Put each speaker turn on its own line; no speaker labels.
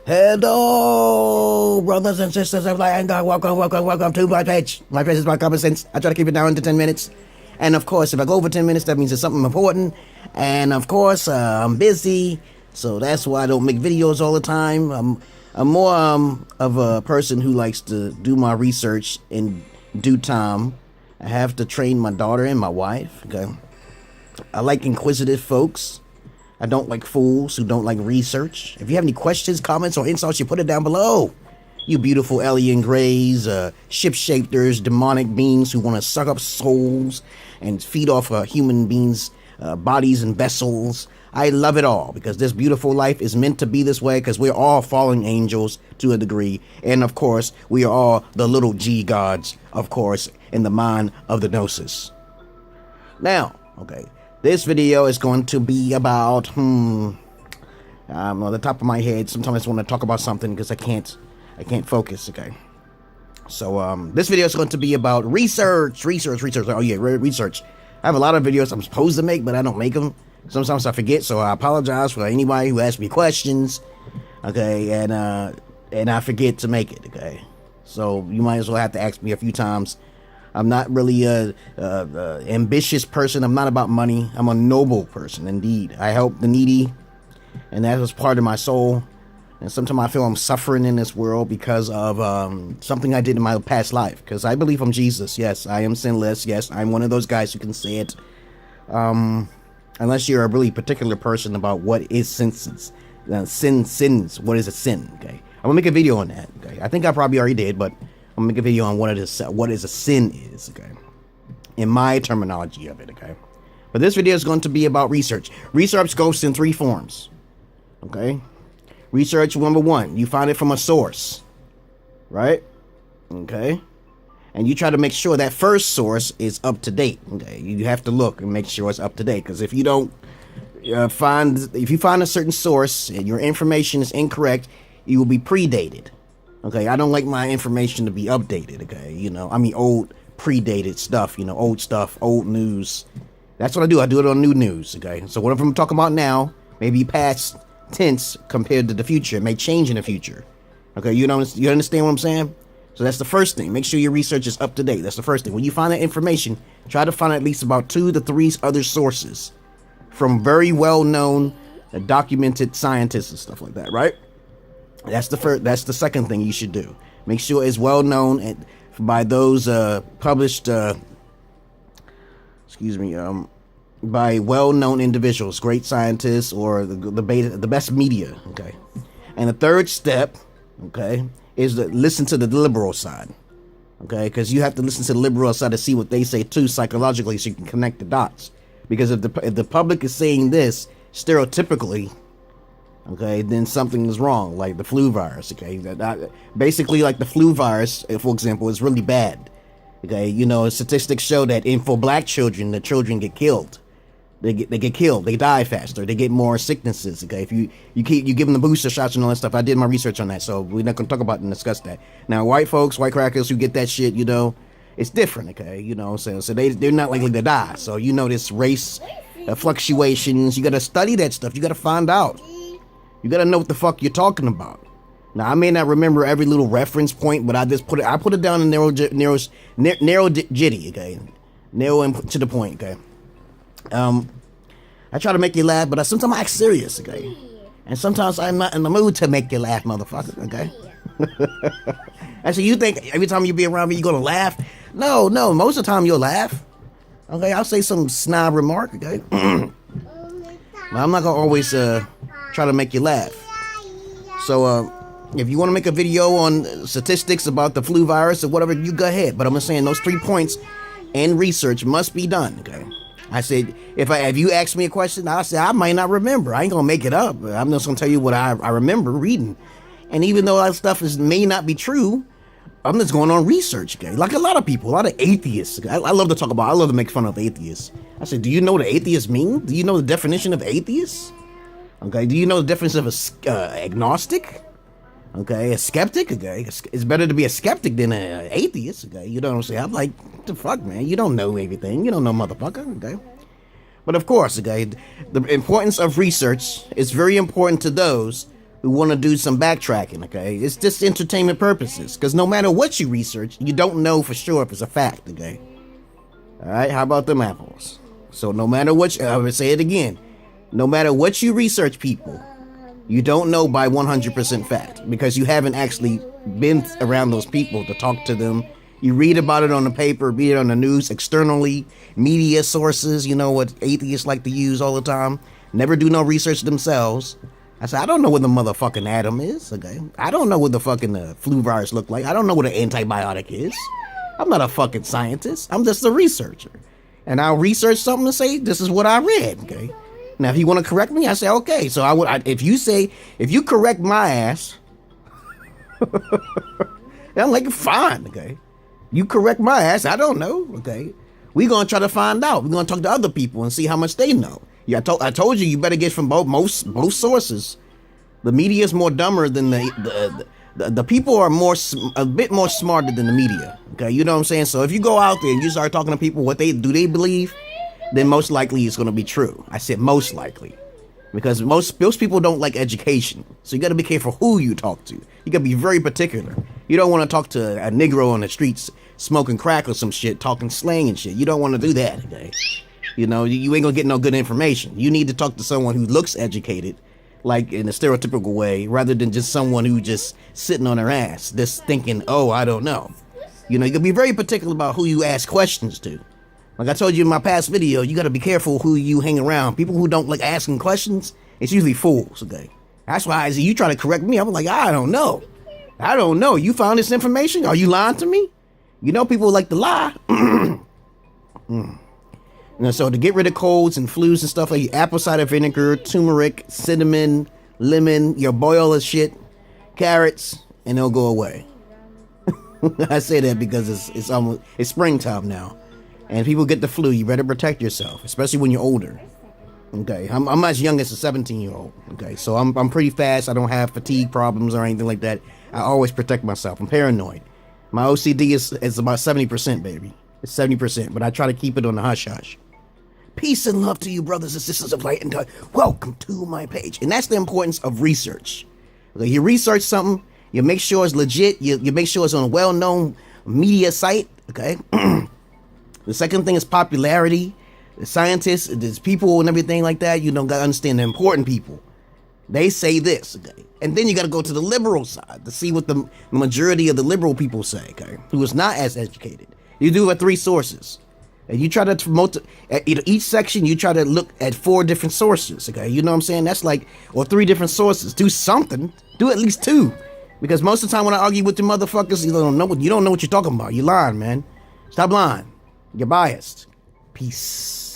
Hello, brothers and sisters of light and God. Welcome to my page. My page is my common sense. I try to keep it down to 10 minutes. And of course, if I go over 10 minutes, that means it's something important. And of course, I'm busy. So that's why I don't make videos all the time. I'm more of a person who likes to do my research in due time. I have to train my daughter and my wife. Okay. I like inquisitive folks. I don't like fools who don't like research. If you have any questions, comments, or insults, you put it down below. You beautiful alien greys, ship-shapers, demonic beings who want to suck up souls and feed off human beings' bodies and vessels. I love it all because this beautiful life is meant to be this way because we're all fallen angels to a degree. And of course, we are all the little G gods, of course, in the mind of the Gnosis. Now, okay. This video is going to be about, on the top of my head, sometimes I just want to talk about something because I can't focus, okay? So, this video is going to be about research. Oh yeah, research. I have a lot of videos I'm supposed to make, but I don't make them. Sometimes I forget, so I apologize for anybody who asks me questions, okay? And I forget to make it, okay? So, you might as well have to ask me a few times. I'm not really a ambitious person. I'm not about money. I'm a noble person, indeed. I help the needy, and that was part of my soul. And sometimes I feel I'm suffering in this world because of something I did in my past life. Because I believe I'm Jesus. Yes, I am sinless. Yes, I'm one of those guys who can say it. Unless you're a really particular person about what is sins. What is a sin? Okay, I'm gonna make a video on that. Okay, I think I probably already did, but I'm gonna make a video on what is a sin is, okay? In my terminology of it, okay? But this video is going to be about research. Research goes in three forms, okay? Research, number one, you find it from a source, right? Okay? And you try to make sure that first source is up to date, okay? You have to look and make sure it's up to date, because if you don't find a certain source and your information is incorrect, you will be predated. Okay, I don't like my information to be updated, okay? Old, predated stuff, old stuff, old news. That's what I do. I do it on new news, okay? So whatever I'm talking about now, maybe past tense compared to the future. It may change in the future. Okay, you understand what I'm saying? So that's the first thing. Make sure your research is up to date. That's the first thing. When you find that information, try to find at least about 2 to 3 other sources from very well-known, documented scientists and stuff like that, right? That's the second thing you should do. Make sure it's well known and by those published by well-known individuals, great scientists, or the best media, okay? And the third step, okay, is to listen to the liberal side, okay? Because you have to listen to the liberal side to see what they say too psychologically so you can connect the dots. Because if the public is saying this stereotypically, okay, then something is wrong, like the flu virus, okay? Basically, like the flu virus, for example, is really bad, okay? Statistics show that for black children, the children get killed. They get killed. They die faster. They get more sicknesses, okay? If you give them the booster shots and all that stuff, I did my research on that, so we're not going to talk about and discuss that. Now, white folks, white crackers who get that shit, it's different, okay? So they're not likely to die. So, this race fluctuations, you got to study that stuff. You got to find out. You gotta know what the fuck you're talking about. Now, I may not remember every little reference point, but I put it down in narrow jitty, okay? Narrow and to the point, okay? I try to make you laugh, but sometimes I act serious, okay? And sometimes I'm not in the mood to make you laugh, motherfucker, okay? And so you think every time you be around me, you're gonna laugh? No, most of the time you'll laugh. Okay, I'll say some snob remark, okay? But I'm not gonna always, try to make you laugh. So if you want to make a video on statistics about the flu virus or whatever, you go ahead. But I'm just saying those 3 points and research must be done, okay? I said if you ask me a question, I'll say I might not remember. I ain't gonna make it up. I'm just gonna tell you what I remember reading. And even though that stuff may not be true, I'm just going on research, okay? Like a lot of people, a lot of atheists. I love to make fun of atheists. I said, do you know what atheists mean? Do you know the definition of atheists? Okay, do you know the difference of a agnostic? Okay, a skeptic? Okay, it's better to be a skeptic than an atheist. Okay, you know what I'm saying? I'm like, what the fuck, man? You don't know everything. You don't know, motherfucker. Okay, but of course, okay, the importance of research is very important to those who want to do some backtracking, okay? It's just entertainment purposes, because no matter what you research, you don't know for sure if it's a fact, okay? All right, how about them apples? So no matter what, I would say it again, no matter what you research, people, you don't know by 100% fact, because you haven't actually been around those people to talk to them. You read about it on the paper, read it on the news, externally, media sources, you know what atheists like to use all the time. Never do no research themselves. I said, I don't know what the motherfucking atom is, okay? I don't know what the fucking flu virus look like. I don't know what an antibiotic is. I'm not a fucking scientist. I'm just a researcher. And I'll research something and say, this is what I read, okay? Now, if you want to correct me, I say, okay. So if you correct my ass, I'm like, fine, okay? You correct my ass, I don't know, okay? We're going to try to find out. We're going to talk to other people and see how much they know. Yeah, I told you better get from both sources. The media is more dumber than the people are a bit more smarter than the media. Okay, you know what I'm saying? So if you go out there and you start talking to people what they believe, then most likely it's going to be true. I said most likely, because most people don't like education. So you got to be careful who you talk to. You got to be very particular. You don't want to talk to a Negro on the streets smoking crack or some shit, talking slang and shit. You don't want to do that. Okay. You know, you ain't gonna get no good information. You need to talk to someone who looks educated, like in a stereotypical way, rather than just someone who just sitting on their ass, just thinking, oh, I don't know. You know, you gotta be very particular about who you ask questions to. Like I told you in my past video, you gotta be careful who you hang around. People who don't like asking questions, it's usually fools, okay? That's why I see you try to correct me. I'm like, I don't know. I don't know. You found this information? Are you lying to me? You know people like to lie. You know, so to get rid of colds and flus and stuff like apple cider vinegar, turmeric, cinnamon, lemon, you boil the shit, carrots, and it'll go away. I say that because it's springtime now, and people get the flu. You better protect yourself, especially when you're older. Okay, I'm as young as a 17-year-old. Okay, so I'm pretty fast. I don't have fatigue problems or anything like that. I always protect myself. I'm paranoid. My OCD is about 70%, baby. It's 70%, but I try to keep it on the hush hush. Peace and love to you, brothers and sisters of light and dark. Welcome to my page. And that's the importance of research. Okay, you research something, you make sure it's legit, you make sure it's on a well-known media site, okay? The second thing is popularity. The scientists, there's people and everything like that, you don't gotta understand the important people. They say this, okay? And then you gotta go to the liberal side to see what the majority of the liberal people say, okay? Who is not as educated. You do have 3 sources. And you try to promote, each section, you try to look at 4 different sources, okay? You know what I'm saying? That's like, or 3 different sources. Do something. Do at least 2. Because most of the time when I argue with the motherfuckers, you don't know what you're talking about. You're lying, man. Stop lying. You're biased. Peace.